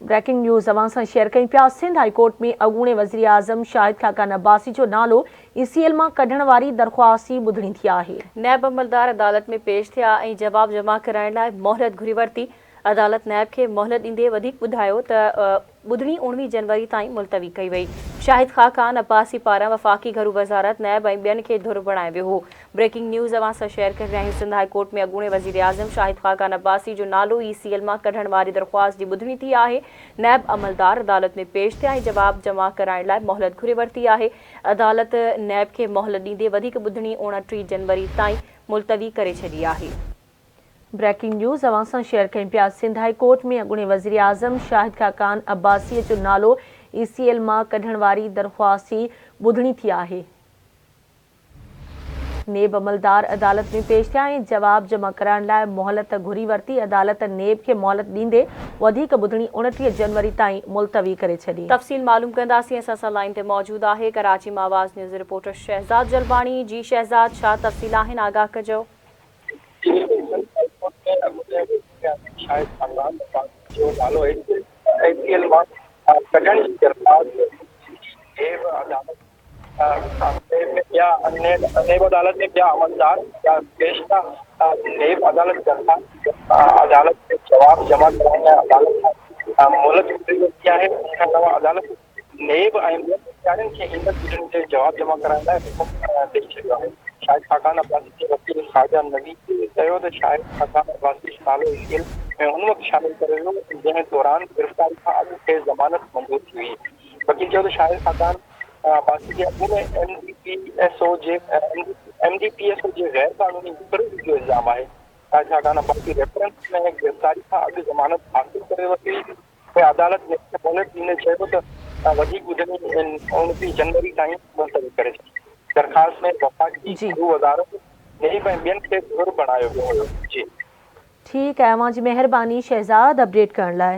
Breaking news अवां सां share कयूं पिया। सिंध हाई कोर्ट में अॻूणे वज़ीर आज़म शाहिद खाकान अब्बासी जो नालो ECL मां कढण वारी दरख़्वास्त ॿुधणी थी आहे। नैब अमलदार अदालत में पेश थिया ऐं जवाब जमा कराइण लाइ मोहलत घुरी वरिती। अदालत नैब खे मोहलत ॾींदे वधीक ॿुधायो त ॿुधणी 19 जनवरी ताईं मुलतवी कई वई। शाहिद खाकान अब्बासी पारां वफ़ाक़ी घरू वज़ारत नैब ऐं ॿियनि खे धुर बणायो वियो हो। ब्रेकिंग न्यूज़ अवां सां शेयर करे रहिया आहियूं। सिंध हाई कोर्ट में अॻूणे वज़ीर आज़म शाहिद खाकान अब्बासी जो नालो ECL मां कढण वारी दरख़्वास्त जी ॿुधणी थी आहे। नैब अमलदार अदालत में पेश थिया ऐं जवाब जमा कराइण लाइ मोहलत घुरे वरिती आहे। अदालत नैब खे मोहलत ॾींदे वधीक ॿुधणी 29 जनवरी ताईं मुलतवी करे छॾी आहे। ब्रेकिंग न्यूज़ अवां सां शेयर कयूं पिया। सिंध हाई कोर्ट में अॻूणे वज़ीर आज़म शाहिद खाकान अब्बासी जो नालो ECL मां कढण वारी दरख़्वास्त जी ॿुधणी थी आहे। नेब अमलदार अदालत में पेश थिया ऐं जवाब जमा कराइण लाइ मोहलत घुरी वरिती। अदालत नेब खे मोहलत ॾींदे वधीक ॿुधणी 29 जनवरी ताईं मुलतवी करे छॾी। तफ़सील मालूम कंदासीं। असां सां लाइन ते मौजूद आहे कराची मां आवाज़ न्यूज़ रिपोर्टर शहज़ाद जलबाणी। जी शहज़ाद, छा तफ़सील आहिनि, आगाह कजो। शाहिद खाकान जो नालो ECL मां कढण जी दरख़्वास्त नेब अदालत में ॿिया अमलदार पेश था। नेब अदालत अदालत में जवाब जमा कराइण लाइ अदालत मोहलत घुरी वरिती आहे। इन खां अलावा अदालत नेब ऐं ॿियनि इख्तियारनि खे इन ॿुधणी ते जवाब जमा कराइण लाइ हुकुम ॾेई छॾियो आहे। शाहिद खाकान अब्बासी जे वकील ख़ाजा नवी चयो त शाहिद खाकान अब्बासी जो नालो ECL में उन वक़्तु शामिल करे वियो जंहिं दौरान गिरफ़्तारी खां अॻु खे ज़मानत मंज़ूर थी हुई। वकील चयो त शाहिद खाकान अब्बासी जे अॻूणे MDPSO जे गैर क़ानूनी मुक़ररी जो इल्ज़ाम आहे। शाहिद खाकान अब्बासी रेफरेंस में गिरफ़्तारी खां अॻु ज़मानत हासिल करे वरिती हुई। अदालत ने मोहलत ॾींदे चयो त वधीक ॿुधणी 29 जनवरी ताईं मुलतवी करे छॾी। दरख़्वास्त में वफ़ाक़ी घरू वज़ारत नेब ऐं ॿियनि खे धुर बणायो वियो हुयो। जी ठीकु आहे, अवां जी महिरबानी शहज़ाद अपडेट करण लाइ।